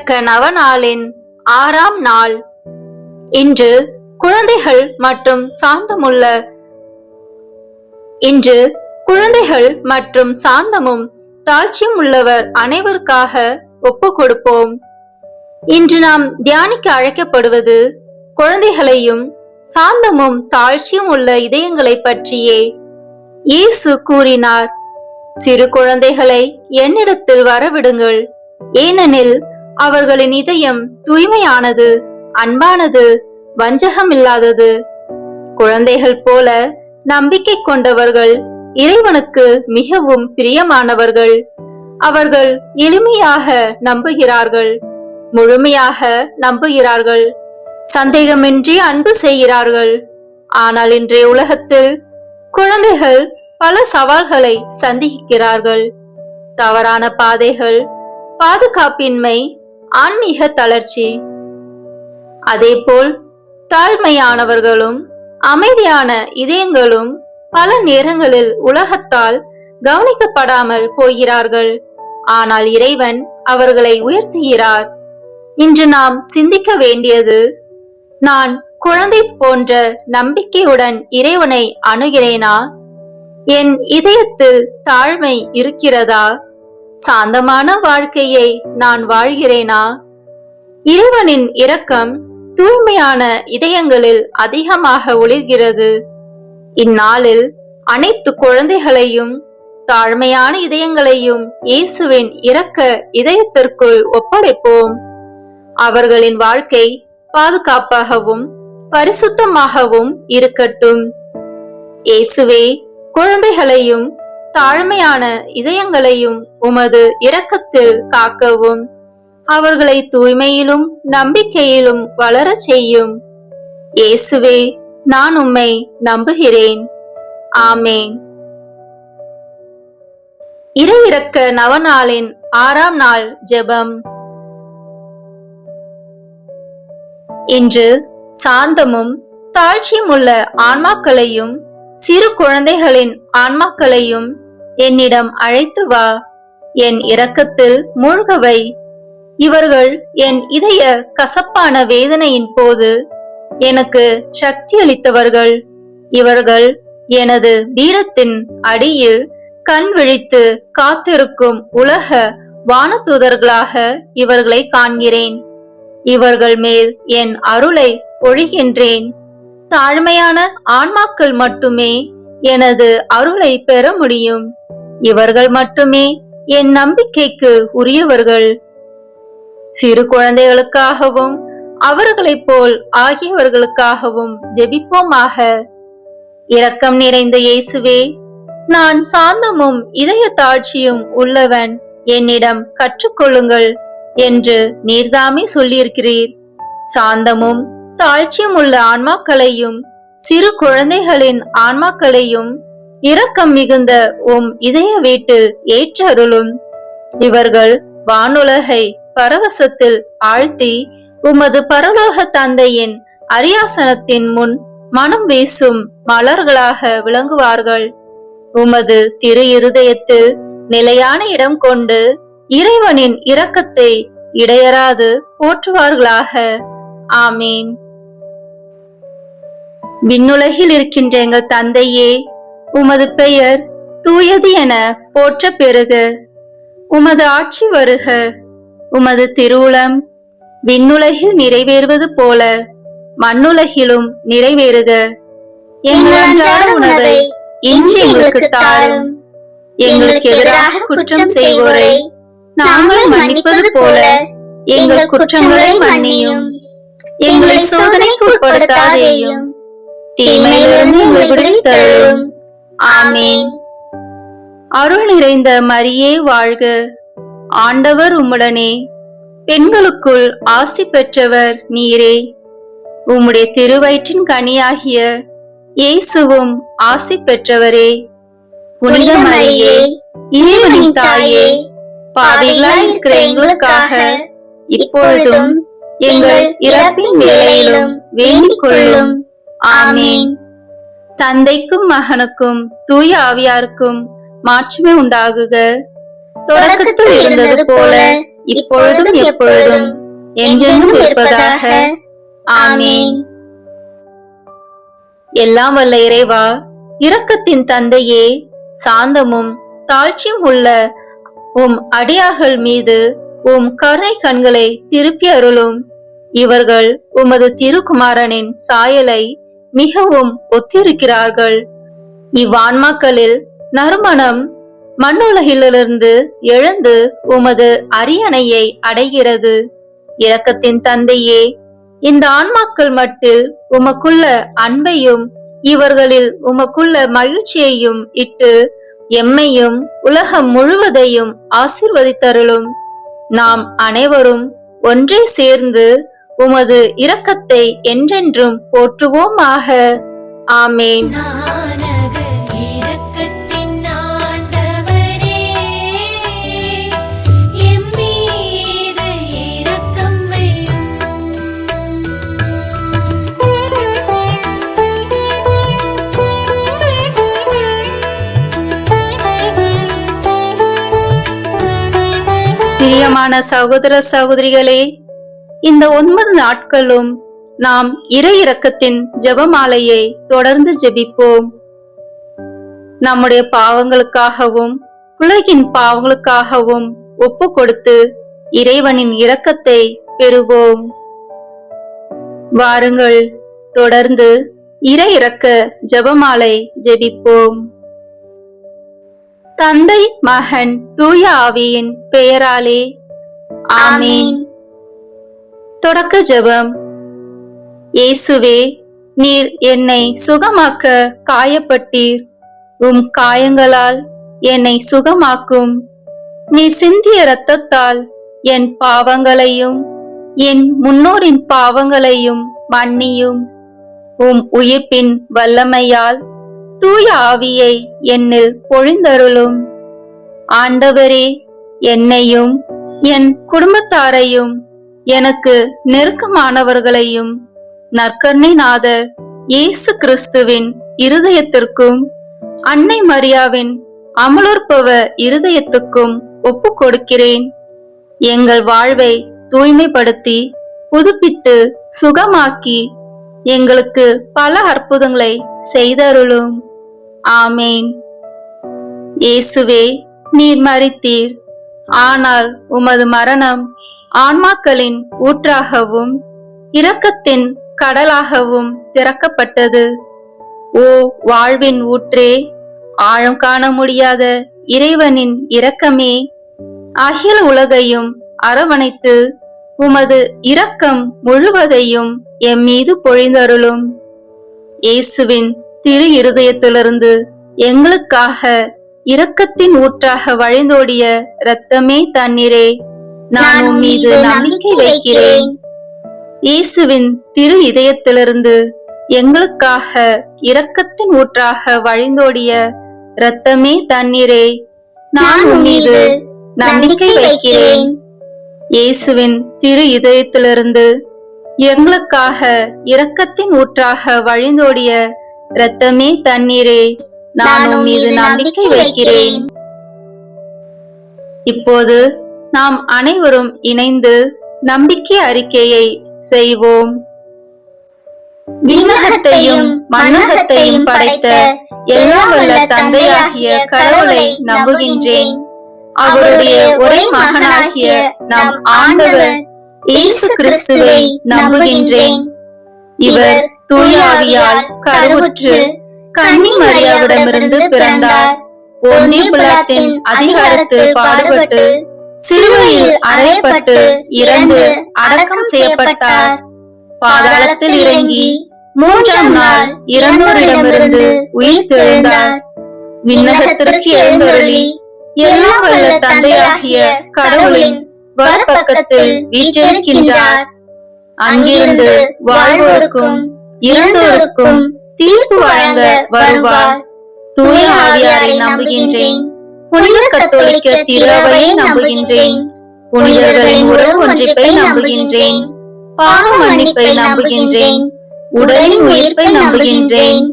இறக்க நவநாளின் 6ஆம் நாள். இன்று குழந்தைகள் மற்றும் சாந்தமும் தாழ்ச்சியும் உள்ளவர் அனைவருக்காக ஒப்பு கொடுப்போம். இன்று நாம் தியானிக்க அழைக்கப்படுவது குழந்தைகளையும் சாந்தமும் தாழ்ச்சியும் உள்ள இதயங்களை பற்றியே. இயேசு கூறினார், சிறு குழந்தைகளை என்னிடத்தில் வரவிடுங்கள், ஏனெனில் அவர்களின் இதயம் தூய்மையானது, அன்பானது, வஞ்சகம் இல்லாதது. குழந்தைகள் போல நம்பிக்கை கொண்டவர்கள் இறைவனுக்கு மிகவும் பிரியமானவர்கள். அவர்கள் எளிமையாக நம்புகிறார்கள், முழுமையாக நம்புகிறார்கள், சந்தேகமின்றி அன்பு செய்கிறார்கள். ஆனால் இன்றைய உலகத்தில் குழந்தைகள் பல சவால்களை சந்திக்கிறார்கள். தவறான பாதைகள், பாதுகாப்பின்மை, ஆன்மீக தளர்ச்சி. அதேபோல் தாழ்மையானவர்களும் அமைதியான இதயங்களும் பல நேரங்களில் உலகத்தால் கவனிக்கப்படாமல் போகிறார்கள். ஆனால் இறைவன் அவர்களை உயர்த்துகிறார். இன்று நாம் சிந்திக்க வேண்டியது, நான் குழந்தை போன்ற நம்பிக்கையுடன் இறைவனை அணுகிறேனா? என் இதயத்தில் தாழ்மை இருக்கிறதா? சாந்தமான வாழ்க்கையை நான் வாழ்கிறேனா? இறைவனின் இரக்கம் தூய்மையான இதயங்களில் அதிகமாக ஒளிர்கிறது. இந்நாளில் அனைத்து குழந்தைகளையும் தாழ்மையான இதயங்களையும் இயேசுவின் இரக்க இதயத்திற்குள் ஒப்படைப்போம். அவர்களின் வாழ்க்கை பாதுகாப்பாகவும் பரிசுத்தமாகவும் இருக்கட்டும். இயேசுவே, குழந்தைகளையும் தாழ்மையான இதயங்களையும் உமது இரக்கத்தில் காக்கவும், அவர்களை தூய்மையிலும் நம்பிக்கையிலும் வளரச் செய்யும். இயேசுவே, நான் உம்மை நம்புகிறேன். ஆமேன். இறையிறக்க நவநாளின் 6ஆம் நாள் ஜெபம். இன்று சாந்தமும் தாழ்ச்சியும் உள்ள ஆன்மாக்களையும் சிறு குழந்தைகளின் ஆன்மாக்களையும் என்னிடம் அழைத்து வா. என் இரக்கத்தில் மூழ்கவை. இவர்கள் என் இதய கசப்பான வேதனையின் போது எனக்கு சக்தி அளித்தவர்கள். இவர்கள் எனது பீடத்தின் அடியில் கண் விழித்து காத்திருக்கும் உலக வானதூதர்களாக இவர்களை காண்கிறேன். இவர்கள் மேல் என் அருளை பொழிகின்றேன். தாழ்மையான ஆன்மாக்கள் மட்டுமே எனது அருளை பெற முடியும். இவர்கள் மட்டுமே என் நம்பிக்கைக்கு உரியவர்கள். சிறு குழந்தைகளுக்காகவும் அவர்களைப் போல் ஆகியவர்களுக்காகவும் ஜெபிப்போமாக. இரக்கம் நிறைந்த இயேசுவே, நான் சாந்தமும் இதய தாழ்ச்சியும் உள்ளவன், என்னிடம் கற்றுக்கொள்ளுங்கள் என்று நீர்தாமே சொல்லியிருக்கிறீர். சாந்தமும் தாழ்ச்சியும் உள்ள ஆன்மாக்களையும் சிறு குழந்தைகளின் ஆன்மாக்களையும் இரக்கம் மிகுந்த இதய வீட்டில் ஏற்றருளும். இவர்கள் வானுலகை பரவசத்தில் ஆழ்த்தி உமது பரலோக தந்தையின் அரியாசனத்தின் முன் மனம் வீசும் மலர்களாக விளங்குவார்கள். உமது திரு இருதயத்தில் நிலையான இடம் கொண்டு இறைவனின் இரக்கத்தை இடையறாது போற்றுவார்களாக. ஆமீன். விண்ணுலகில் இருக்கின்ற எங்கள் தந்தையே, உமது பெயர் தூயது என போற்ற பெறுக. உமது ஆட்சி வருக. உமது திருவுளம் விண்ணுலகில் நிறைவேறுவது போல மண்ணுலகிலும் நிறைவேறுக. எங்கள் அன்றாட உணவை இன்று எங்களுக்கு தாரும். எங்களுக்கு எதிராக குற்றம் செய்வோரை நாங்கள் மன்னிப்பது போல எங்கள் குற்றங்களை மன்னியும். எங்களை சோதனைக்கு உட்படுத்தாதேயும், தீமையிலிருந்து எங்களை விடுவித்தருளும். ஆமீன். அருள் நிறைந்த மரியே வாழ்க. ஆண்டவர் உம்முடனே. பெண்களுக்குள் ஆசி பெற்றவர் நீரே. உம்முடைய திருவயிற்றின் கனியாகிய இயேசுவும் ஆசி பெற்றவரே. புனித மரியே, இறைவனின் தாயே, பாவிகளாய் இருக்கிற எங்களுக்காக இப்பொழுதும் எங்கள் இறப்பின் வேளையிலும் வேண்டிக் கொள்ளும். ஆமீன். தந்தைக்கும் மகனுக்கும் தூய ஆவியாருக்கும் மாட்சிமை உண்டாகுக. தொடக்கத்தில் இருந்தது போல இப்பொழுதும் எப்பொழுதும் என்றென்றும் இருப்பதாக. ஆமென். எல்லாம் வல்ல இறைவா, இரக்கத்தின் தந்தையே, சாந்தமும் தாழ்ச்சியும் உள்ள உம் அடியார்கள் மீது உம் கருணை கண்களை திருப்பி அருளும். இவர்கள் உமது திருக்குமாரனின் சாயலை மிகவும் ஒத்திருக்கிறார்கள். இவ்வான்மாக்களில் நறுமணம் மண்ணுலகிலிருந்து எழுந்து உமது அரியணையை அடைகிறது. இரக்கத்தின் தந்தையே, இந்த ஆன்மாக்கள் மட்டில் உமக்குள்ள அன்பையும் இவர்களில் உமக்குள்ள மகிழ்ச்சியையும் இட்டு எம்மையும் உலகம் முழுவதையும் ஆசீர்வதித்தருளும். நாம் அனைவரும் ஒன்றே சேர்ந்து உமது இரக்கத்தை என்றென்றும் போற்றுவோமாக. ஆமேன். பிரியமான சகோதர சகோதரிகளே, இந்த 9 நாட்களும் நாம் இறை இரக்கத்தின் ஜெபமாலையை தொடர்ந்து ஜெபிப்போம். நம்முடைய பாவங்களுக்காகவும் உலகின் பாவங்களுக்காகவும் ஒப்பு கொடுத்து இறைவனின் இரக்கத்தை பெறுவோம். வாருங்கள், தொடர்ந்து இறை இரக்க ஜெபமாலை ஜெபிப்போம். தந்தை, மகன், தூய ஆவியின் பெயராலே ஆமீன். தொடக்க ஜெபம். இயேசுவே, நீர் என்னை சுகமாக்க காயப்பட்டீர். உம் காயங்களால் என்னை சுகமாக்கும். நீர் சிந்திய இரத்தத்தால் என் பாவங்களையும் என் முன்னோரின் பாவங்களையும் மன்னியும். உம் உயிர்ப்பின் வல்லமையால் தூய ஆவியை என்னில் பொழிந்தருளும். ஆண்டவரே, என்னையும் என் குடும்பத்தாரையும் எனக்கு நெருக்கமானவர்களையும் நற்கருணை நாதர் இயேசு கிறிஸ்துவின் இருதயத்திற்கும் அன்னை மரியாவின் அமலோற்பவ இருதயத்துக்கும் ஒப்பு கொடுக்கிறேன். எங்கள் வாழ்வை தூய்மைப்படுத்தி புதுப்பித்து சுகமாக்கி எங்களுக்கு பல அற்புதங்களை செய்தருளும். ஆமேன். இயேசுவே, நீர் மரித்தீர். ஆனால் உமது மரணம் ஆன்மாக்களின் ஊற்றாகவும் இரக்கத்தின் கடலாகவும் திறக்கப்பட்டது. ஓ வாழ்வின் ஊற்றே, ஆழம் காண முடியாத இறைவனின் இரக்கமே, அகில உலகையும் அரவணைத்து உமது இரக்கம் முழுவதையும் எம் மீது பொழிந்தருளும். இயேசுவின் திரு இருதயத்திலிருந்து எங்களுக்காக இரக்கத்தின் ஊற்றாக வழிந்தோடிய இரத்தமே தண்ணீரே, நான் உம் மீது நம்பிக்கை வைக்கிறேன். இயேசுவின் திரு இதயத்திலிருந்து எங்களுக்காக இரக்கத்தின் ஊற்றாக வழிந்தோடிய இரத்தமே தண்ணீரே, நான் உம் மீது நம்பிக்கை வைக்கிறேன். இயேசுவின் திரு இதயத்திலிருந்து எங்களுக்காக இரக்கத்தின் ஊற்றாக வழிந்தோடிய இரத்தமே தண்ணீரே, நான் உம் மீது நம்பிக்கை வைக்கிறேன். இப்போது நாம் அனைவரும் இணைந்து நம்பிக்கை அறிக்கையை செய்வோம். விண்ணகத்தையும் மண்ணகத்தையும் படைத்த எல்லாம் வல்ல தந்தையாகிய கடவுளை நம்புகின்றேன். அவருடைய ஒரே மகனாகிய நம் ஆண்டவர் இயேசு கிறிஸ்துவை நம்புகின்றேன். இவர் தூய ஆவியால் கருவுற்று கன்னி மரியாவிடமிருந்து பிறந்தார். பொந்திய பிலாத்தின் அதிகாரத்தில் பாடுபட்டு சிலுவையில் அறையப்பட்டு இறந்து அடக்கம் செய்யப்பட்டார். பாதாளத்தில் இறங்கி 3ஆம் நாள் இறந்தோரிடமிருந்து உயிர் தெழுந்தார். விண்ணகத்திற்கு எழுந்தருளி எல்லாம் வல்ல தந்தையாகிய கடவுளின் வலப்பக்கத்தில் வீற்றிருக்கின்றார். அங்கிருந்து வாழ்வோருக்கும் இறந்தோருக்கும் தீர்ப்பு வழங்க வருவார். தூய ஆவியாரை நம்புகின்றேன். புனித கத்தோலிக்க திருவையை நம்புகின்றேன். புனிதர்களின் உறவு ஒன்றிப்பை நம்புகின்றேன். பாவ மன்னிப்பை நம்புகின்றேன். உடலின் உயிர்ப்பை நம்புகின்றேன்.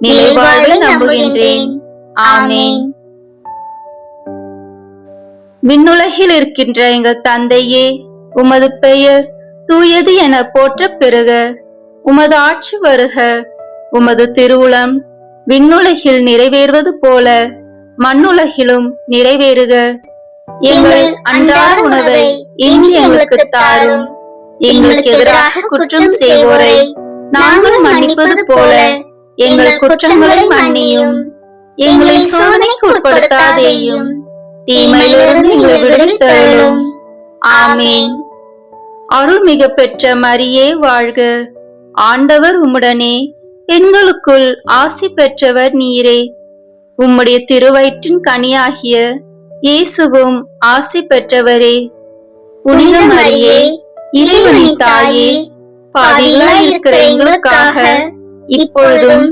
நிலைவாழ்வை நம்புகின்றேன். ஆமேன். விண்ணுலகில் இருக்கின்ற எங்கள் தந்தையே, உமது பெயர் தூயது என போற்றப் பெறுக. உமது ஆட்சி வருக. உமது திருவுளம் விண்ணுலகில் நிறைவேறுவது போல மண்ணுலகிலும் நிறைவேறுக. எங்கள் அன்றாட உணவை இன்று எங்களுக்கு தாரும். எங்களுக்கு எதிராக குற்றம் செய்வோரை நாங்கள் மன்னிப்பது போல எங்கள் குற்றங்களை மன்னியும். எங்களை சோதனைக்கு உட்படுத்தாதேயும், தீமையிலிருந்து எங்களை விடுவித்தருளும். ஆமேன். அருள்மிகு பெற்ற மரியே வாழ்க. ஆண்டவர் உம்முடனே, பெண்களுக்குள் ஆசி பெற்றவர் நீரே. உம்முடைய திருவயிற்றின் கனியாகிய இயேசுவும் ஆசி பெற்றவரே. புனித மரியே, இறைவனின் தாயே, பாவிகளாய் இருக்கிற எங்களுக்காக இப்பொழுதும்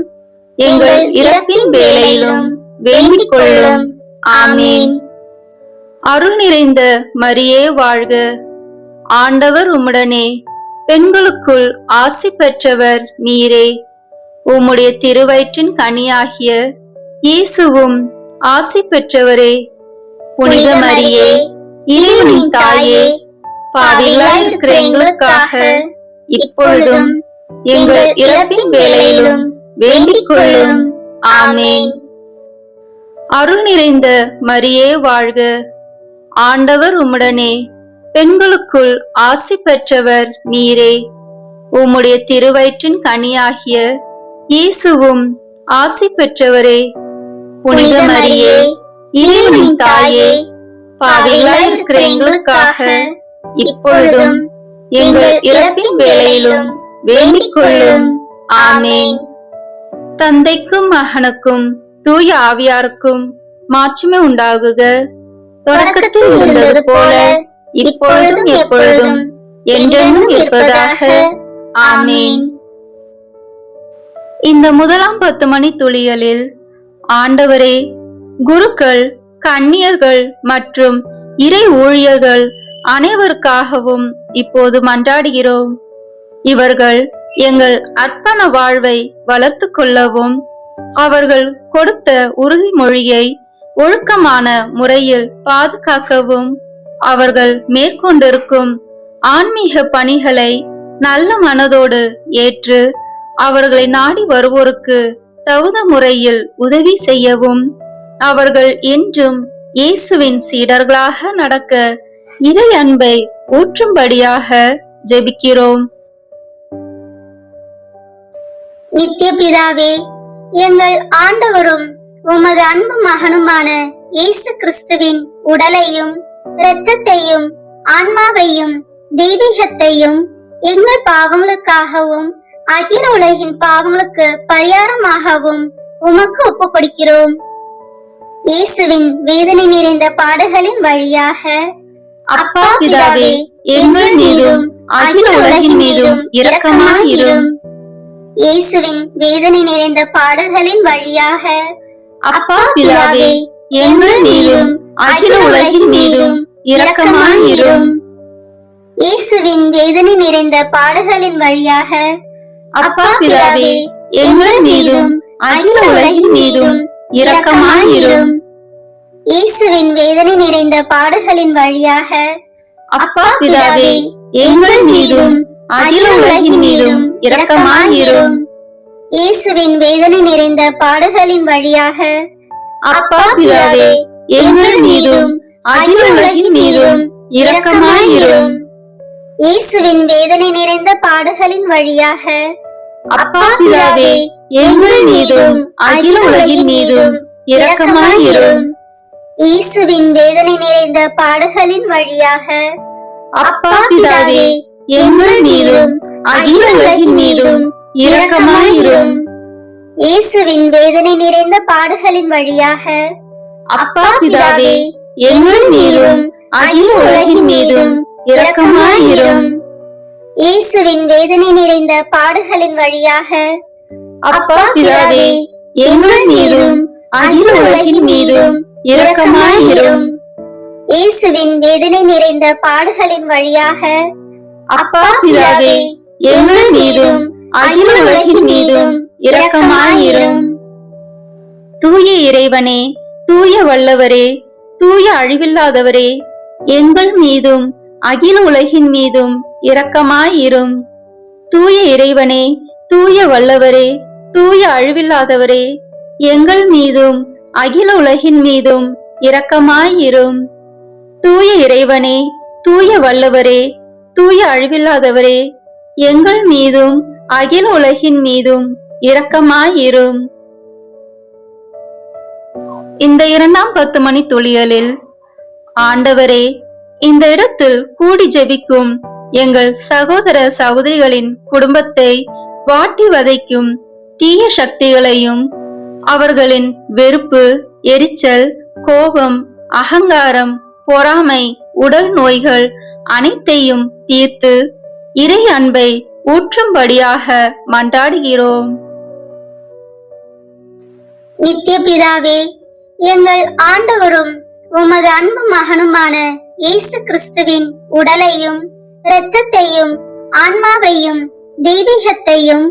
எங்கள் இறப்பின் வேளையிலும் வேண்டிக் கொள்ளும். ஆமேன். அருள் நிறைந்த மரியே வாழ்க. ஆண்டவர் உம்முடனே, பெண்களுக்குள் ஆசி பெற்றவர் நீரே. உம்முடைய திருவயிற்றின் கனியாகிய இயேசுவும் ஆசி பெற்றவரே. புனித மரியே, இறைவனின் தாயே, பாவிகளாய் இருக்கிற எங்களுக்காக இப்பொழுதும் எங்கள் இறப்பின் வேளையிலும் வேண்டிக் கொள்ளும். ஆமேன். அருள் நிறைந்த மரியே வாழ்க. ஆண்டவர் உம்முடனே, பெண்களுக்குள் ஆசி பெற்றவர் நீரே. உம்முடைய திருவயிற்றின் கனியாகிய இயேசுவும் ஆசி பெற்றவரே. புனித மரியே, இறைவனின் தாயே, பாவிகளாய் இருக்கிற எங்களுக்காக இப்பொழுதும் எங்கள் இறப்பின் வேளையிலும் வேண்டிக் கொள்ளும். ஆமேன். தந்தைக்கும் மகனுக்கும் தூய ஆவியாருக்கும் மாட்சிமை உண்டாகுக. தொடக்கத்தில் இருந்தது போல இப்பொழுதும் எப்பொழுதும் என்றென்றும் இருப்பதாக. ஆமேன். இந்த முதலாம் 10 மணி துளிகளில் ஆண்டவரே, குருக்கள், கன்னியர்கள் மற்றும் இறை ஊழியர்கள் அனைவருக்காகவும் இப்போது மன்றாடுகிறோம். இவர்கள் எங்கள் அர்ப்பண வாழ்வை வளர்த்து கொள்ளவும், அவர்கள் கொடுத்த உறுதிமொழியை ஒழுக்கமான முறையில் பாதுகாக்கவும், அவர்கள் மேற்கொண்டிருக்கும் ஆன்மீக பணிகளை நல்ல மனதோடு ஏற்று அவர்களை நாடி வருவோருக்கு தகுந்த முறையில் உதவி செய்யவும், அவர்கள் என்றும் இயேசுவின் சீடர்களாக நடக்க இறை அன்பை ஊற்றும்படியாக ஜெபிக்கிறோம். நித்திய பிதாவே, எங்கள் ஆண்டவரும் உமது அன்பு மகனுமான இயேசு கிறிஸ்துவின் உடலையும் இரத்தத்தையும் ஆன்மாவையும் தெய்வீகத்தையும் எங்கள் பாவங்களுக்காகவும் அகில உலகின் பாவங்களுக்கு பரிகாரமாகவும் உமக்கு ஒப்பு கொடுக்கிறோம். இயேசுவின் வேதனை நிறைந்த பாடுகளின் வழியாக அப்பா பிதாவே, எங்கள் மீதும் அகில உலகின் மீதும் இரக்கமாயிரும். இயேசுவின் வேதனை நிறைந்த பாடுகளின் வழியாக அப்பா பிதாவே, எங்கள் மீதும் அகில உலகின் மீதும் இரக்கமாயிரும். இயேசுவின் வேதனை நிறைந்த பாடுகளின் வழியாக அப்பா பிதாவே, எங்கள் மீதும் அகில உலகின் மீதும் இரக்கமாயிரும். இயேசுவின் வேதனை நிறைந்த பாடுகளின் வழியாக அப்பா பிதாவே, எங்கள் மீதும் அகில உலகின் மீதும் இரக்கமாயிரும். இயேசுவின் வேதனை நிறைந்த பாடுகளின் வழியாக அப்பா பிதாவே, எங்கள் மீதும் அகில உலகின் மீதும் இரக்கமாயிரும். இயேசுவின் வேதனை நிறைந்த பாடுகளின் வழியாக அப்பா பிதாவே, எங்கள் மீதும் அகில உலகின் மீதும் இரக்கமாயிரும். இயேசுவின் வேதனை நிறைந்த பாடுகளின் வழியாக அப்பா பிதாவே, எங்கள் மீதும் அகில உலகின் மீதும் இரக்கமாயிரும். இயேசுவின் வேதனை நிறைந்த பாடுகளின் வழியாக அப்பா பிதாவே, எங்கள் மீதும் அகில உலகின் மீதும் இரக்கமாயிரும். இயேசுவின் வேதனை நிறைந்த பாடுகளின் வழியாக அப்பா பிதாவே, எங்கள் மீதும் அகில உலகின் மீதும் இரக்கமாயிரும். இயேசுவின் வேதனை நிறைந்த பாடுகளின் வழியாக அப்பா பிதாவே, எங்கள் மீதும் அகில உலகின் மீதும் இரக்கமாயிரும். தூய இறைவனே, தூய வல்லவரே, தூய அழிவில்லாதவரே, எங்கள் மீதும் அகில உலகின் மீதும் இரக்கமாயிரும். தூய இறைவனே, தூய வல்லவரே, தூய அழிவில்லாதவரே, எங்கள் மீதும் அகில உலகின் மீதும் இரக்கமாயிரும். தூய இறைவனே, தூய வல்லவரே, தூய அழிவில்லாதவரே, எங்கள் மீதும் அகில உலகின் மீதும் இரக்கமாயிரும். இந்த 2ஆம் 10 மணி துளியலில், ஆண்டவரே, இந்த இடத்தில் கூடி ஜெபிக்கும் எங்கள் சகோதர சகோதரிகளின் குடும்பத்தை வாட்டி வதைக்கும் தீய சக்திகளையும் அவர்களின் வெறுப்பு, எரிச்சல், கோபம், அகங்காரம், பொறாமை, உடல் நோய்கள் அனைத்தையும் தீர்த்து இறை அன்பை ஊற்றும்படியாக மன்றாடுகிறோம். நித்திய பிதாவே, எங்கள் ஆண்டவரும் உமது அன்பு மகனுமான இயேசு கிறிஸ்துவின் உடலையும் இரத்தத்தையும் ஆன்மாவையும் தெய்வீகத்தையும்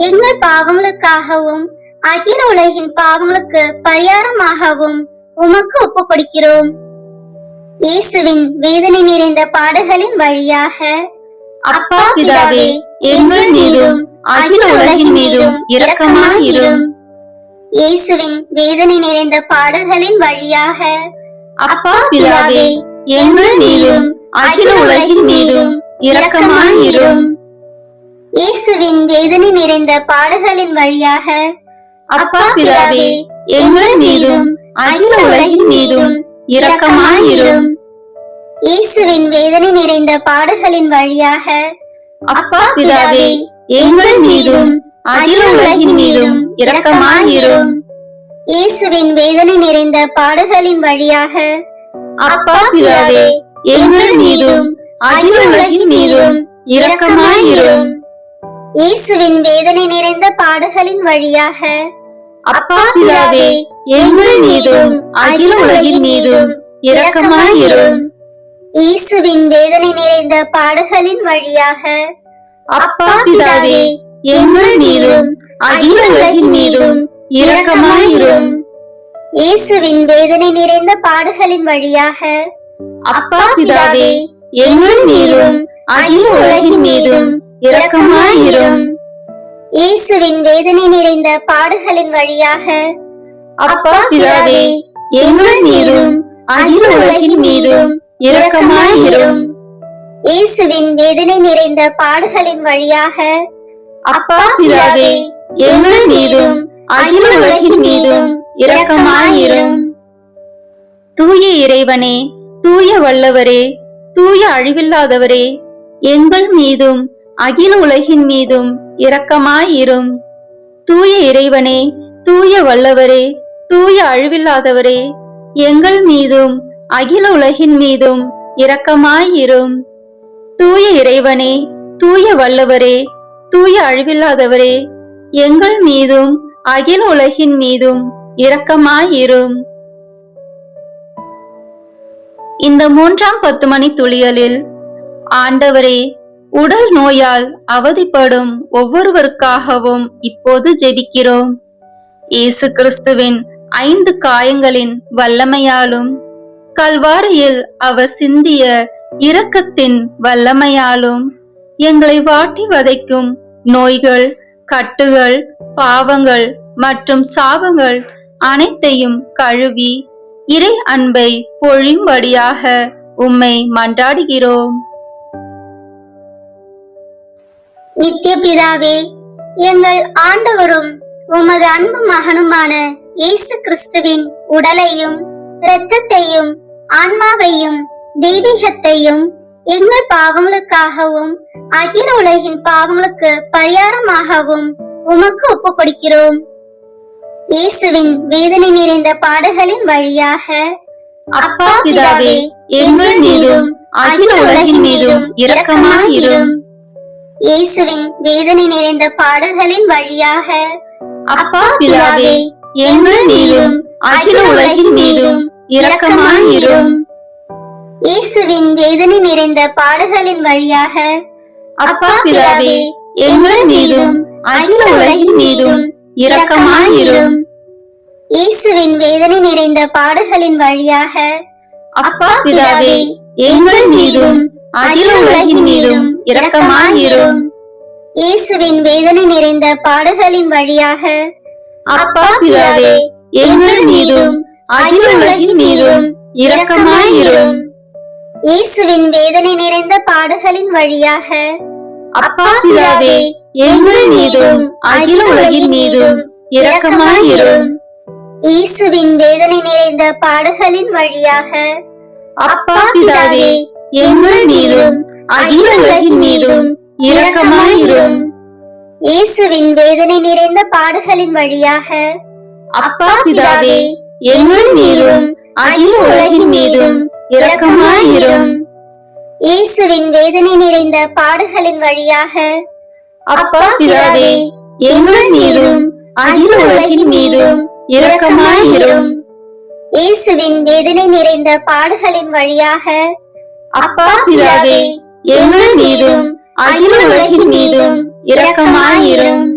எங்கள் பாவங்களுக்காகவும் அகில உலகின் பாவங்களுக்கு பரிகாரமாகவும் உமக்கு ஒப்புக் கொடுக்கிறோம். இயேசுவின் வேதனை நிறைந்த பாடுகளின் வழியாக அப்பா பிதாவே, எங்கள் மீதும் அகில உலகின் மீதும் இரக்கமாயிரும். இயேசுவின் வேதனை நிறைந்த பாடுகளின் வழியாக அப்பா பிதாவே, எங்கள் மீதும் அகில உலகின் மீதும் இரக்கமாயிரும். இயேசுவின் வேதனை நிறைந்த பாடுகளின் வழியாக அப்பா பிதாவே, எங்கள் மீதும் அகில உலகின் மீதும் இரக்கமாயிரும். இயேசுவின் வேதனை நிறைந்த பாடுகளின் வழியாக அப்பா பிதாவே, எங்கள் மீதும் அகில உலகின் மீதும் இரக்கமாயிரும். இயேசுவின் வேதனை நிறைந்த பாடுகளின் வழியாக அப்பா பிதாவே, எங்கள் மீதும் அகில உலகின் மீதும் இரக்கமாயிரும். இயேசுவின் வேதனை நிறைந்த பாடுகளின் வழியாக அப்பா பிதாவே, எங்கள் மீதும் அகில உலகின் மீதும் இரக்கமாயிரும். இயேசுவின் வேதனை நிறைந்த பாடுகளின் வழியாக அப்பா பிதாவே, எங்கள் மீதும் அகில உலகின் மீதும் இரக்கமாயிரும். இயேசுவின் வேதனை நிறைந்த பாடுகளின் வழியாக அப்பா பிதாவே, எங்கள் மீதும் அகில உலகின் மீதும் இரக்கமாயிரும். இயேசுவின் வேதனை நிறைந்த பாடுகளின் வழியாக அப்பா பிதாவே, எங்கள் மீதும் அகில உலகின் மீதும் இரக்கமாயிரும். இயேசுவின் வேதனை நிறைந்த பாடுகளின் வழியாக அப்பா பிதாவே, எங்கள் மீதும் அகில உலகின் மீதும் இரக்கமாயிரும். தூய இறைவனே, தூய வல்லவரே, தூய அழிவில்லாதவரே, எங்கள் மீதும் அகில உலகின் மீதும் இரக்கமாயிரும். தூய இறைவனே, தூய வல்லவரே, தூய அழிவில்லாதவரே, எங்கள் மீதும் அகில உலகின் மீதும் இரக்கமாயிரும். தூய இறைவனே, தூய வல்லவரே, தூய அழிவில்லாதவரே, எங்கள் மீதும் அகில உலகின் மீதும் இரக்கமாயிரும். இந்த 3ஆம் 10 மணி துளியலில், ஆண்டவரே, உடல் நோயால் அவதிப்படும் ஒவ்வொருவருக்காகவும் இப்போது ஜெபிக்கிறோம். இயேசு கிறிஸ்துவின் 5 காயங்களின் வல்லமையாலும் கல்வாரியில் அவர் சிந்திய இரக்கத்தின் வல்லமையாலும் எங்களை வாட்டி வதைக்கும் நோய்கள், கட்டுகள், பாவங்கள் மற்றும் சாபங்கள் அனைத்தையும் கழுவி இறை அன்பை பொழியும்படியாக உம்மை மன்றாடுகிறோம். நித்திய பிதாவே, எங்கள் ஆண்டவரும் உமது அன்பு மகனுமான இயேசு கிறிஸ்துவின் உடலையும் இரத்தத்தையும் ஆன்மாவையும் தெய்வீகத்தையும் எங்கள் பாவங்களுக்காகவும் அகில உலகின் பாவங்களுக்கு பரிகாரமாகவும் உமக்கு ஒப்புக் கொடுக்கிறோம். இயேசுவின் வேதனை நிறைந்த பாடுகளின் வழியாக அப்பா பிதாவே, எங்கள் மீதும் அகில உலகின் மீதும் இரக்கமாயிரும். இயேசுவின் வேதனை நிறைந்த பாடுகளின் வழியாக அப்பா பிதாவே, எங்கள் மீதும் அகில உலகின் மீதும் இரக்கமாயிரும். இயேசுவின் வேதனை நிறைந்த பாடுகளின் வழியாக அப்பா பிதாவே, எங்கள் மீதும் அகில உலகின் மீதும் இரக்கமாயிரும். இயேசுவின் வேதனை நிறைந்த பாடுகளின் வழியாக அப்பா பிதாவே, எங்கள் மீதும் அகில உலகின் மீதும் இரக்கமாயிரும். இயேசுவின் வேதனை நிறைந்த பாடுகளின் வழியாக அப்பா பிதாவே, எங்கள் மீதும் அகில உலகின் மீதும் இரக்கமாயிரும். இயேசுவின் வேதனை நிறைந்த பாடுகளின் வழியாக அப்பா பிதாவே, எங்கள் மீதும் அகில உலகின் மீதும் இரக்கமாயிரும். இயேசுவின் வேதனை நிறைந்த பாடுகளின் வழியாக அப்பா பிதாவே, எங்கள் மீதும் அகில உலகின் மீதும் இரக்கமாயிரும். இயேசுவின் வேதனை நிறைந்த பாடுகளின் வழியாக அப்பா பிதாவே, எங்கள் மீதும் அகில உலகின் மீதும் இரக்கமாயிரும். இயேசுவின் வேதனை நிறைந்த பாடுகளின் வழியாக அப்பா பிதாவே, எங்கள் மீதும் அகில உலகின் மீதும் இரக்கமாயிரும். இயேசுவின் வேதனை நிறைந்த பாடுகளின் வழியாக அப்பா பிதாவே, எங்கள் மீதும் அகில உலகின் மீதும் இரக்கமாயிரும்.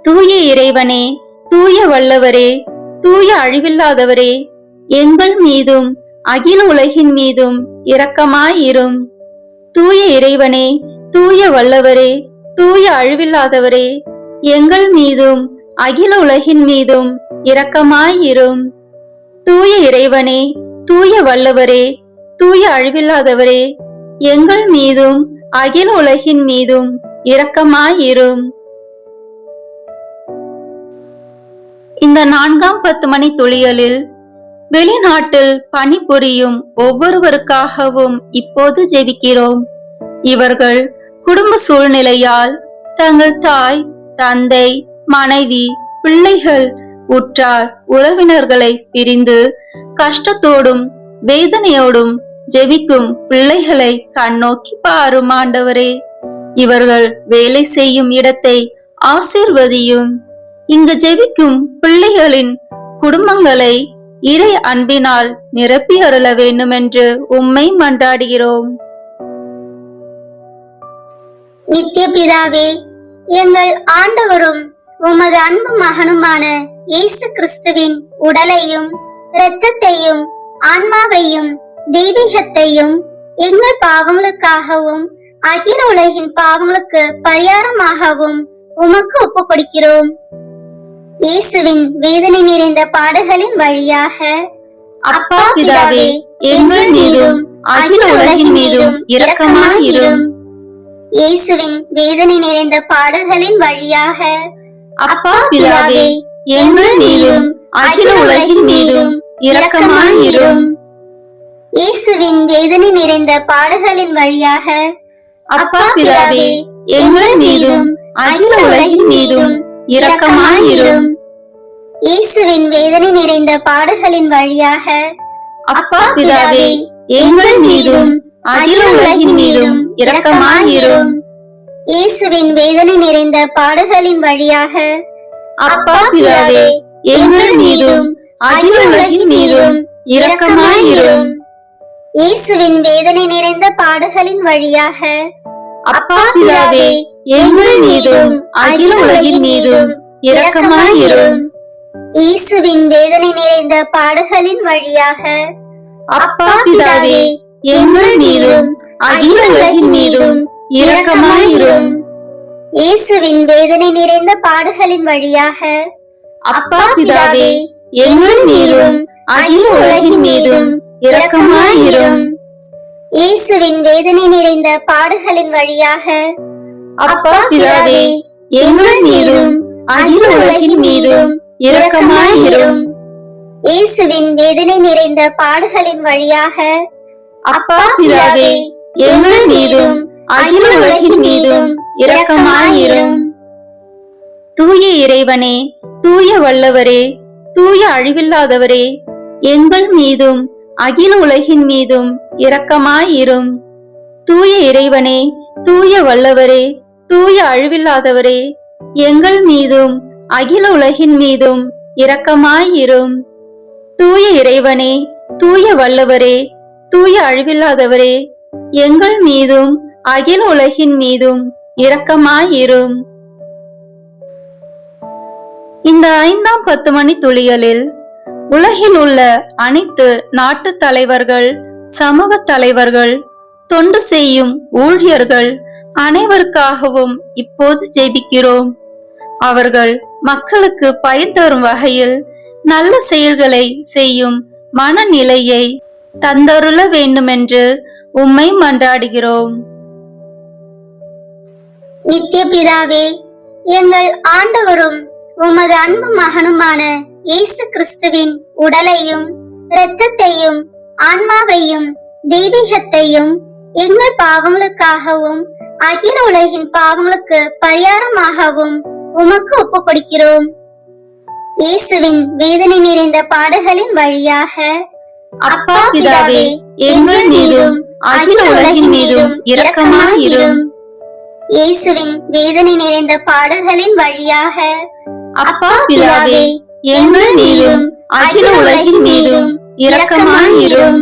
தூய இறைவனே, தூய வல்லவரே, தூய அழிவில்லாதவரே, எங்கள் மீதும் அகில உலகின் மீதும் இரக்கமாயிரும். தூய இறைவனே, தூய வல்லவரே, தூய அழிவில்லாதவரே, எங்கள் மீதும் அகில உலகின் மீதும் இரக்கமாயிரும். தூய இறைவனே, தூய வல்லவரே, தூய அழிவில்லாதவரே, எங்கள் மீதும் அகில உலகின் மீதும் இரக்கமாயிரும். இந்த 4ஆம் 10 மணி துளிகளில் வெளிநாட்டில் பணிபுரியும் ஒவ்வொருவருக்காகவும் இப்போது ஜெபிக்கிறோம். இவர்கள் குடும்ப சூழ்நிலையால் தங்கள் தாய், தந்தை, மனைவி, பிள்ளைகள், உற்றார் உறவினர்களை பிரிந்து கஷ்டத்தோடும் வேதனையோடும் ஜெபிக்கும் பிள்ளைகளை கண்ணோக்கி பாரும் ஆண்டவரே. இவர்கள் வேலை செய்யும் இடத்தை ஆசீர்வதியும். இங்கு ஜெபிக்கும் பிள்ளைகளின் குடும்பங்களை இறை அன்பினால் நிரப்பி அருள வேண்டும் என்று உம்மை மன்றாடுகிறோம். நித்திய பிதாவே, எங்கள் ஆண்டவரும் உமது அன்பு மகனுமான இயேசு கிறிஸ்துவின் உடலையும் இரத்தத்தையும் ஆன்மாவையும் தெய்வீகத்தையும் எங்கள் பாவங்களுக்காகவும் அகில உலகின் பாவங்களுக்கு பரிகாரமாகவும் உமக்கு ஒப்புக் கொடுக்கிறோம். இயேசுவின் வேதனை நிறைந்த பாடுகளின் வழியாக அப்பா பிதாவே, எங்கள் மீதும் அகில உலகின் மீதும் இரக்கமாயிரும். இயேசுவின் வேதனை நிறைந்த பாடுகளின் வழியாக அப்பா பிதாவே, எங்கள் மீதும் அகில உலகின் மீதும் இரக்கமாயிரும். இயேசுவின் வேதனை நிறைந்த பாடுகளின் வழியாக அப்பா பிதாவே, எங்கள் மீதும் அகில உலகின் மீதும் இரக்கமாயிரும். இயேசுவின் வேதனை நிறைந்த பாடுகளின் வழியாக அப்பா பிதாவே, எங்கள் மீதும் அகில உலகின் மீதும் இரக்கமாயிரும். இயேசுவின் வேதனை நிறைந்த பாடுகளின் வழியாக அப்பா பிதாவே, எங்கள் மீதும் அகில உலகின் மீதும் இரக்கமாயிரும். இயேசுவின் வேதனை நிறைந்த பாடுகளின் வழியாக அப்பா பிதாவே, எங்கள் மீதும் அகில உலகின் மீதும் இரக்கமாயிரும். இயேசுவின் வேதனை நிறைந்த பாடுகளின் வழியாக அப்பா பிதாவே, எங்கள் மீதும் அகில உலகின் மீதும் இரக்கமாயிரும். இயேசுவின் வேதனை நிறைந்த பாடுகளின் வழியாக அப்பா பிதாவே, எங்கள் மீதும் அகில உலகின் மீதும் இரக்கமாயிரும். இயேசுவின் வேதனை நிறைந்த பாடுகளின் வழியாக அப்பா பிதாவே, எங்கள் மீதும் அகில உலகின் மீதும் இரக்கமாயிரும். இயேசுவின் வேதனை நிறைந்த பாடுகளின் வழியாக அப்பா பிதாவே, எங்கள் மீதும் அகில உலகின் மீதும் இரக்கமாயிரும். தூய இறைவனே, தூய வல்லவரே, தூய அழிவில்லாதவரே, எங்கள் மீதும் அகில உலகின் மீதும் இரக்கமாயிரும். தூய இறைவனே, தூய வல்லவரே, தூய அழிவில்லாதவரே, எங்கள் மீதும் அகில உலகின் மீதும் இரக்கமாயிரும். தூய இறைவனே, தூய வல்லவரே, தூய அழிவில்லாதவரே, எங்கள் மீதும் அகில உலகின் மீதும் இரக்கமாயிரும். இந்த 5ஆம் 10 மணி துளிகளில் உலகில் உள்ள அனைத்து நாட்டு தலைவர்கள், சமூக தலைவர்கள், தொண்டு செய்யும் ஊழியர்கள் அனைவருக்காகவும் இப்போது ஜெபிக்கிறோம். அவர்கள் மக்களுக்கு பயன் தரும் வகையில் நல்ல செயல்களை செய்யும் மனநிலையை தந்தருள வேண்டுமென்று உம்மை மன்றாடுகிறோம். நித்திய பிதாவே, எங்கள் ஆண்டவரும் உமது அன்பு மகனுமான இயேசு கிறிஸ்துவின் உடலையும் இரத்தத்தையும் ஆன்மாவையும் தெய்வீகத்தையும் எங்கள் பாவங்களுக்காகவும் அகில உலகின் பாவங்களுக்கு பரிகாரமாகவும் உமக்கு ஒப்புக் கொடுக்கிறோம். இயேசுவின் வேதனை நிறைந்த பாடுகளின் வழியாக அப்பா பிதாவே, எங்கள் மீதும் அகில உலகின் மீதும் இரக்கமாயிரும். இயேசுவின் வேதனை நிறைந்த பாடுகளின் வழியாக அப்பா பிதாவே, எங்கள் மீதும் அகில உலகின் மீதும் இரக்கமாயிரும்.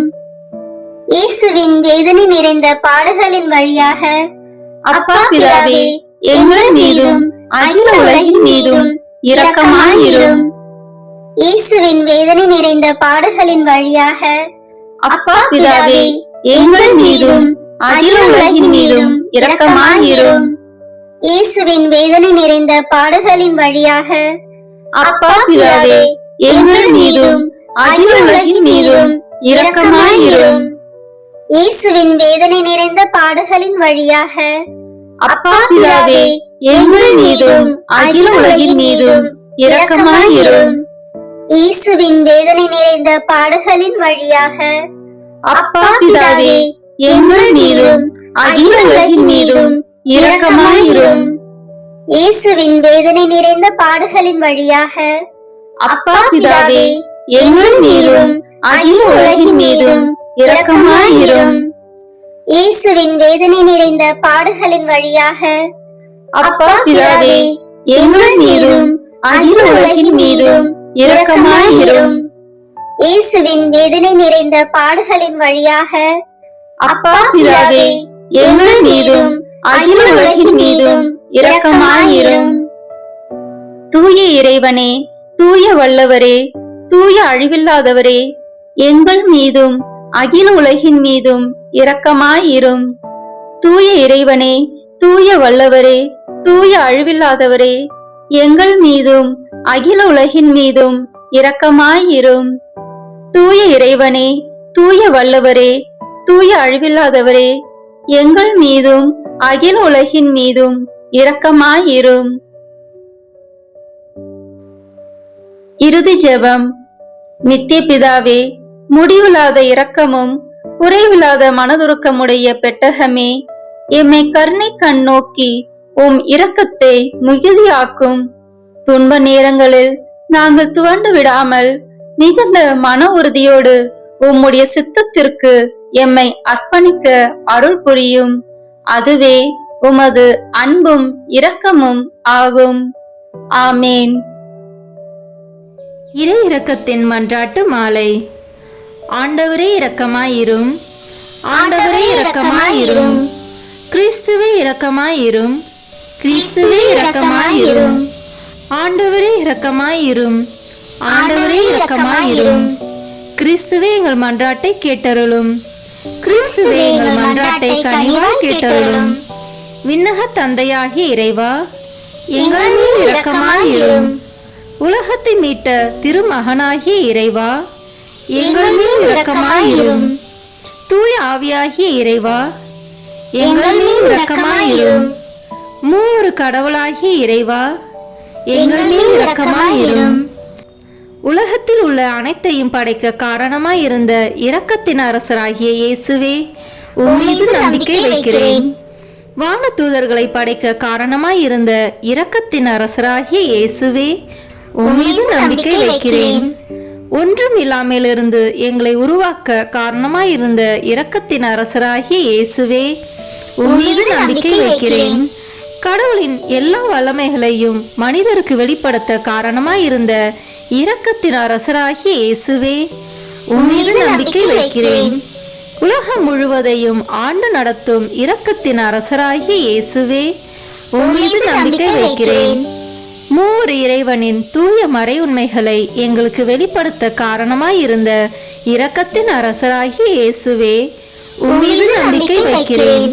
இயேசுவின் வேதனை நிறைந்த பாடுகளின் வழியாக அப்பா பிதாவே, எங்கள் மீதும் அகில உலகின் மீதும் இரக்கமாயிரும். இயேசுவின் வேதனை நிறைந்த பாடுகளின் வழியாக அப்பா பிதாவே, எங்கள் மீதும் அகில உலகின் மீதும் இரக்கமாயிரும். இயேசுவின் வேதனை நிறைந்த பாடுகளின் வழியாக அப்பா பிதாவே, எங்கள் மீதும் அகில உலகின் மீதும் இரக்கமாயிரும். இயேசுவின் வேதனை நிறைந்த பாடுகளின் வழியாக அப்பா பிதாவே, எங்கள் மீதும் அகில உலகின் மீதும் இரக்கமாயிரும். இயேசுவின் வேதனை நிறைந்த பாடுகளின் வழியாக அப்பா பிதாவே, எங்கள் மீதும் அகில உலகின் மீதும் இரக்கமாயிரும். இயேசுவின் வேதனை நிறைந்த பாடுகளின் வழியாக அப்பா பிதாவே, எங்கள் மீதும் அகில உலகின் மீதும் இரக்கமாயிரும். இயேசுவின் வேதனை நிறைந்த பாடுகளின் வழியாக அப்பா பிதாவே, எங்கள் மீதும் அகில உலகின் மீதும் இரக்கமாயிரும். இயேசுவின் வேதனை நிறைந்த பாடுகளின் வழியாக அப்பா பிதாவே, எங்கள் மீதும் அகில உலகின் மீதும் இரக்கமாயிரும். தூய இறைவனே, தூய வல்லவரே, தூய அழிவில்லாதவரே, எங்கள் மீதும் அகில உலகின் மீதும் இரக்கமாயிரும். தூய இறைவனே, தூய வல்லவரே, தூய அழிவில்லாதவரே, எங்கள் மீதும் அகில உலகின் மீதும் இரக்கமாயிரும். தூய இறைவனே, தூய வல்லவரே, தூய அழிவில்லாதவரே, எங்கள் மீதும் அகில உலகின் மீதும் இரக்கமாயிரும். இறுதி ஜெபம். நித்திய பிதாவே, முடிவில்லாத இரக்கமும் குறைவில்லாத மனதுருக்கமுடைய பெட்டகமே, எம்மை கருணை கண் நோக்கி உம் இரக்கத்தை மிகுதியாக்கும். துன்ப நேரங்களில் நாங்கள் துவண்டு விடாமல் மிகுந்த மன உறுதியோடு உம்முடைய சித்தத்திற்கு எம்மை அர்ப்பணிக்க அருள் புரியும். அதுவே உமது அன்பும் இரக்கமும் ஆகும். ஆமேன். இறை இரக்கத்தின் மன்றாட்டு மாலை. ஆண்டவரே இரக்கமாயிரும். ஆண்டவரே இரக்கமாயிரும். கிறிஸ்துவே இரக்கமாயிரும். கிறிஸ்துவே இரக்கமாயிரும். ஆண்டவரே இரக்கமாயிரும். ஆண்டவரே இரக்கமாயிரும். கிறிஸ்துவே எங்கள் மன்றாட்டை கேட்டருளும். கிறிஸ்துவே எங்கள் மன்றாட்டை கனிவாய் கேட்டருளும். விண்ணக தந்தையாகிய இறைவா, எங்கள் மேல் இரக்கமாயிரும். உலகத்தை மீட்ட திருமகனாகிய இறைவா, எங்கள் மேல் இரக்கமாயிரும். தூய ஆவியாகிய இறைவா, எங்கள் மேல் இரக்கமாயிரும். மூவொரு கடவுளாகிய இறைவா, எங்கள் மேல் இரக்கமாயிரும். உலகத்தில் உள்ள அனைத்தையும் படைக்க காரணமாயிருந்த இரக்கத்தின் அரசராகிய இயேசுவே, உம்மீது நம்பிக்கை வைக்கிறேன். வான தூதர்களை படைக்க காரணமாயிருந்த இரக்கத்தின் அரசராகிய இயேசுவே, உம்மீது நம்பிக்கை வைக்கிறேன். ஒன்றும் இல்லாமலிருந்து எங்களை உருவாக்க காரணமாயிருந்த இரக்கத்தின் அரசராகிய இயேசுவே, உம்மீது நம்பிக்கை வைக்கிறேன். கடவுளின் எல்லா வல்லமைகளையும் மனிதருக்கு வெளிப்படுத்த காரணமாயிருந்த இரக்கத்தின் அரசராகிய இயேசுவே, உம்மீது நம்பிக்கை வைக்கிறேன். உலகம் முழுவதையும் ஆண்டு நடத்தும் இரக்கத்தின் அரசராகிய இயேசுவே, உம்மீது நம்பிக்கை வைக்கிறேன். மூவர் இறைவனின் தூய மறை உண்மைகளை எங்களுக்கு வெளிப்படுத்த காரணமாயிருந்த இரக்கத்தின் அரசராகிய இயேசுவே, உம்மீது நம்பிக்கை வைக்கிறேன்.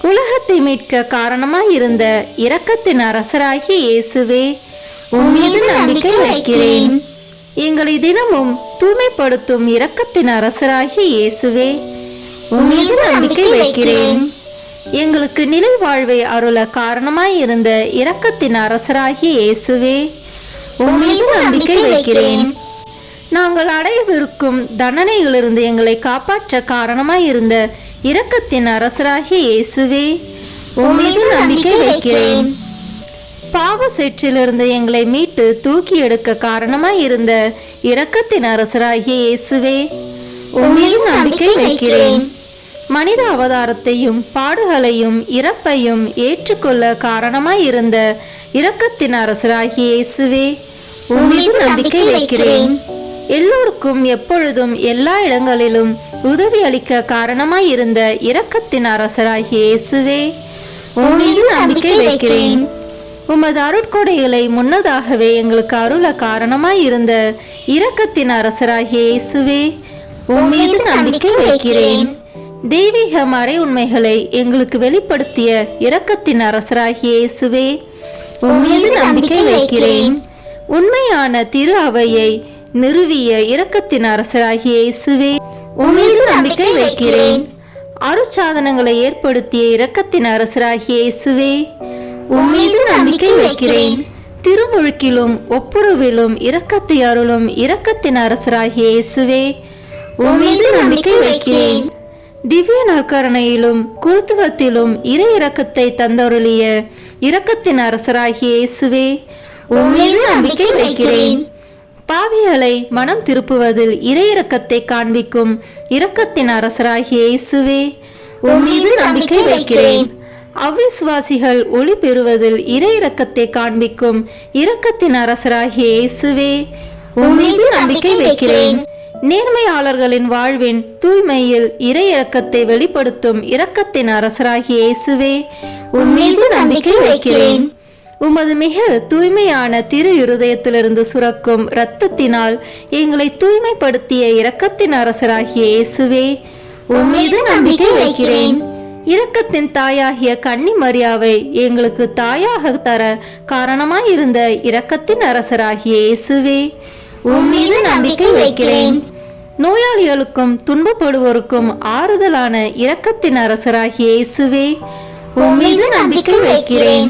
உலகத்தை மீட்க காரணமாயிருந்த இரக்கத்தின் அரசராகிய இயேசுவே, உம்மீது நம்பிக்கை வைக்கிறேன். எங்களை தினமும் தூய்மைப்படுத்தும் இரக்கத்தின் அரசராகிய இயேசுவே, உம்மீது நம்பிக்கை வைக்கிறேன். எங்களுக்கு நிலை வாழ்வை அருள காரணமாயிருந்த இரக்கத்தின் அரசராகிய இயேசுவே, உம்மீது நம்பிக்கை வைக்கிறேன். நாங்கள் அடையவிருக்கும் தண்டனைகளிலிருந்து எங்களை காப்பாற்ற காரணமாயிருந்த இரக்கத்தின் அரசராகிய இயேசுவே, உம்மீது நம்பிக்கை வைக்கிறேன். பாவ சேற்றிலிருந்து எங்களை மீட்டு தூக்கி எடுக்க காரணமாயிருந்த இரக்கத்தின் அரசராகிய இயேசுவே, உம்மீது நம்பிக்கை வைக்கிறேன். மனித அவதாரத்தையும் பாடுகளையும் இறப்பையும் ஏற்றுக்கொள்ள காரணமாயிருந்த இரக்கத்தின் அரசராகிய இயேசுவே, உம்மீது நம்பிக்கை வைக்கிறேன். எல்லோருக்கும் எப்பொழுதும் எல்லா இடங்களிலும் உதவி அளிக்க காரணமாயிருந்த இரக்கத்தின் அரசராகிய இயேசுவே, உம்மீது நம்பிக்கை வைக்கிறேன். உமது அருட்கொடைகளை முன்னதாகவே எங்களுக்கு அருள காரணமாயிருந்த இரக்கத்தின் அரசராகிய இயேசுவே, உம்மீது நம்பிக்கை வைக்கிறேன். தெய்வீக மறை உண்மைகளை எங்களுக்கு வெளிப்படுத்திய இரக்கத்தின் அரசராகிய இயேசுவே, உம்மீது நம்பிக்கை வைக்கிறேன். உண்மையான திரு அவையை நிறுவிய இரக்கத்தின் அரசராகிய இயேசுவே, உம்மீது நம்பிக்கை வைக்கிறேன். அருட்சாதனங்களை ஏற்படுத்திய இரக்கத்தின் அரசராகிய இயேசுவே, உம்மீது நம்பிக்கை வைக்கிறேன். திருமுழுக்கிலும் ஒப்புரவிலும் இரக்கத்தை அருளும் இரக்கத்தின் அரசராகிய இயேசுவே, உம்மீது நம்பிக்கை வைக்கிறேன். திவ்ய நற்கருணையிலும் குருத்துவத்திலும் இறை இரக்கத்தை தந்தருளிய இரக்கத்தின் அரசராகிய இயேசுவே, உம்மீது நம்பிக்கை வைக்கிறேன். பாவிகளை மனம் திருப்புவதில் இறை இரக்கத்தை காண்பிக்கும் இரக்கத்தின் அரசராகிய இயேசுவே, உம்மீது நம்பிக்கை வைக்கிறேன். அவ்விசுவாசிகள் ஒளி பெறுவதில் இறை இரக்கத்தை காண்பிக்கும் இரக்கத்தின் அரசராகிய இயேசுவே, உம்மீது நம்பிக்கை வைக்கிறேன். நேர்மையாளர்களின் வாழ்வின் தூய்மையில் இறை இரக்கத்தை வெளிப்படுத்தும் இரக்கத்தின் அரசராகிய இயேசுவே, உம்மீது நம்பிக்கை வைக்கிறேன். உமது மிக தூய்மையான திரு இருதயத்திலிருந்து சுரக்கும் இரத்தத்தினால் எங்களை தூய்மைப்படுத்திய இரக்கத்தின் அரசராகிய இயேசுவே, உம்மீது நம்பிக்கை வைக்கிறேன். இரக்கத்தின் தாயாகிய கன்னி மரியாவை எங்களுக்கு தாயாக தர காரணமாயிருந்த இரக்கத்தின் அரசராகிய இயேசுவே, உம்மீது நம்பிக்கை வைக்கிறேன். நோயாளிகளுக்கும் துன்பப்படுவோருக்கும் ஆறுதலான இரக்கத்தின் அரசராகிய இயேசுவே, உம்மீது நம்பிக்கை வைக்கிறேன்.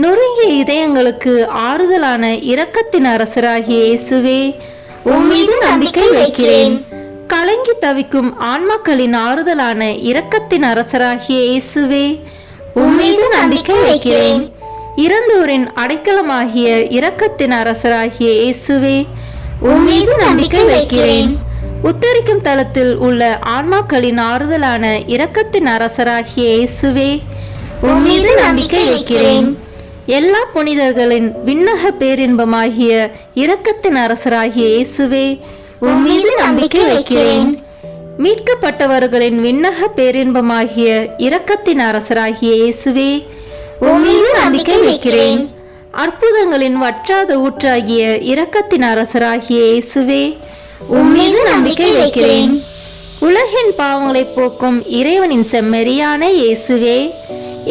நொறுங்கிய இதயங்களுக்கு ஆறுதலான இரக்கத்தின் அரசராகிய இயேசுவே, உம்மீது நம்பிக்கை வைக்கிறேன். கலங்கி தவிக்கும் ஆன்மாக்களின் ஆறுதலான இரக்கத்தின் அரசராகிய இயேசுவே, உம்மீது நம்பிக்கை வைக்கிறேன். இறந்தோரின் அடைக்கலமாகிய இரக்கத்தின் அரசராகிய இயேசுவே, உம்மீது நம்பிக்கை வைக்கிறேன். உத்தரிக்கும் தலத்தில் உள்ள ஆன்மாக்களின் ஆறுதலான இரக்கத்தின் அரசராகிய இயேசுவே, உம்மீது நம்பிக்கை வைக்கிறேன். எல்லா புனிதர்களின் விண்ணக பேரின்பமாகிய இரக்கத்தின் அரசராகிய இயேசுவே, உம்மீது நம்பிக்கை வைக்கிறேன். மீட்கப்பட்டவர்களின் விண்ணக பேரின்பமாகிய இரக்கத்தின் அரசராகிய இயேசுவே, உம்மீது நம்பிக்கை வைக்கிறேன். அற்புதங்களின் வற்றாத ஊற்றாகிய இரக்கத்தின் அரசராகிய இயேசுவே, உம்மீது நம்பிக்கை வைக்கிறேன். உலகின் பாவங்களை போக்கும் இறைவனின் செம்மறியான இயேசுவே,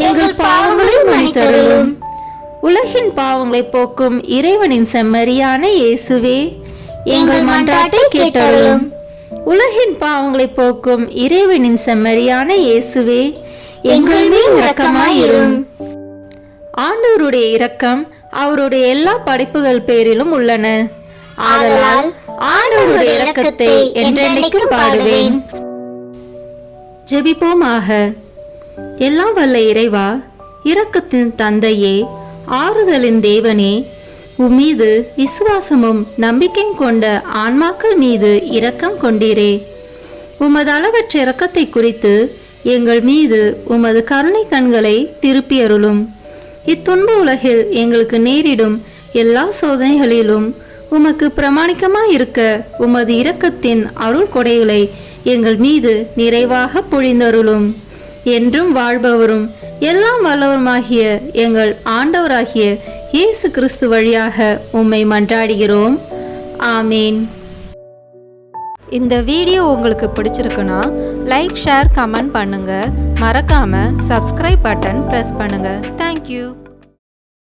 எங்கள் பாவங்களை மன்னித்தருளும். உலகின் பாவங்களை போக்கும் இறைவனின் செம்மறியான இயேசுவே, எங்கள் மன்றாட்டை கேட்டருளும். உலகின் பாவங்களை போக்கும் இறைவனின் செம்மறியான இயேசுவே, எங்கள் மேல் இரக்கமாயிரும். ஆண்டவருடைய இரக்கம் அவருடைய எல்லா படைப்புகள் பேரிலும் உள்ளன. ஆதலால் ஆண்டவருடைய இரக்கத்தை என்றென்றைக்கும் பாடுவேன். ஜெபிப்போமாக. எல்லாம் வல்ல இறைவா, இரக்கத்தின் தந்தையே, ஆறுதலின் தேவனே, உம்மீது விசுவாசமும் நம்பிக்கையும் கொண்ட ஆன்மாக்கள் மீது இரக்கம் கொண்டீரே. உமது அளவற்ற இரக்கத்தை குறித்து எங்கள் மீது உமது கருணை கண்களை திருப்பியருளும். இத்துன்ப உலகில் எங்களுக்கு நேரிடும் எல்லா சோதனைகளிலும் உமக்கு பிரமாணிக்கமாயிருக்க உமது இரக்கத்தின் அருள் கொடைகளை எங்கள் மீது நிறைவாக பொழிந்தருளும். என்றும் வாழ்பவரும் எல்லாம் வல்லவருமாகிய எங்கள் ஆண்டவராகிய இயேசு கிறிஸ்து வழியாக உம்மை மன்றாடுகிறோம். ஆமேன். இந்த வீடியோ உங்களுக்கு பிடிச்சிருக்குன்னா லைக், ஷேர், கமெண்ட் பண்ணுங்கள். மறக்காமல் சப்ஸ்கிரைப் பட்டன் ப்ரெஸ் பண்ணுங்கள். தேங்க்யூ.